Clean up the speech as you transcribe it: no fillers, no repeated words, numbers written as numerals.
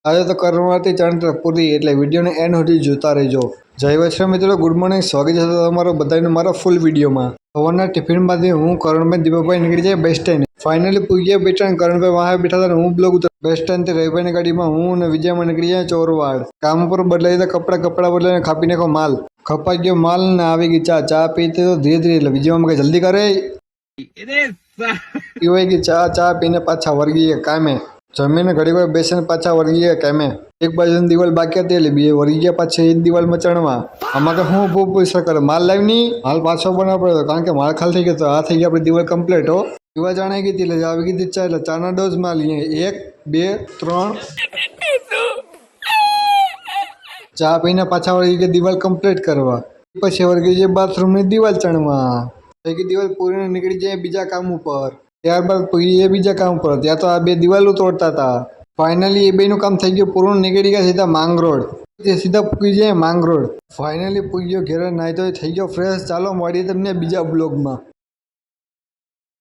આજે તો કરવાથી ચણતર પૂરી એટલે વિડીયોને એન્ડ સુધી જોતા રહેજો. જય વૈષ્ણવ મિત્રો, ગુડ મોર્નિંગ. સ્વાગત છે તમારો બધાનો મારા ફૂલ વિડીયોમાં. સવારના ટિફિનમાંથી હું કરણભાઈ દીપકભાઈ નીકળી જાય બસ સ્ટેન્ડ. ફાઇનલી પૂગ્યા બસ સ્ટેન્ડ. કરણભાઈ વાહે બેઠા હતા, હું બ્લોગ ઉતર બસ સ્ટેન્ડથી રવિભાઈની ગાડીમાં હું અને વિજયમાં નીકળી જાય ચોરવાડ. કામ ઉપર બદલાઈ હતા કપડાં બદલાઈને ખાપી નાખો માલ. ખપાઈ ગયો માલ ને આવી ગઈ ચા પીતે તો ધીરે ધીરે. એટલે વિજયમાં કે જલ્દી કરે પીવાઈ ગઈ ચા પીને પાછા વર્ગી ગયા કામે. જમીને ઘડી વાર બેસીને પાછા વર્ગી ગયા કામે. એક બાજુની દિવાલ બાકી હતી એટલે બે વર્ગી ગયા પાછી એક દિવાલમાં ચણવા. આમાં કે હું બહુ પૈસા કરે માલ લાવીની માલ પાછો બનાવવો પડ્યો કારણ કે માલ ખાલી થઈ ગયો. તો આ થઈ ગઈ આપણી દિવાલ કમ્પ્લીટ હો. દિવાલ જાણાઈ ગઈ હતી એટલે આવી ગઈ હતી ચા. એટલે ચાના ડોઝ માલ 1 2 3 ચા પીને પાછા વળી ગયા દિવાલ કમ્પ્લીટ કરવા. પછી વળગી જાય બાથરૂમની દિવાલ ચણવા. થઈ ગઈ દિવાલ પૂરીને નીકળી જાય બીજા કામ ઉપર. ત્યારબાદ એ બીજા કામ ઉપર. ત્યાં તો આ બે દિવાલો તોડતા હતા. ફાઇનલી એ બેનું કામ થઈ ગયું પૂરું. નીકળી ગયા સીધા માંગરોળ. સીધા પૂગી જાય માંગરોળ. ફાઇનલી પૂગ્યો ઘેરે નાહી તો થઈ ગયો ફ્રેશ. ચાલો મળીએ તમને બીજા બ્લોગમાં.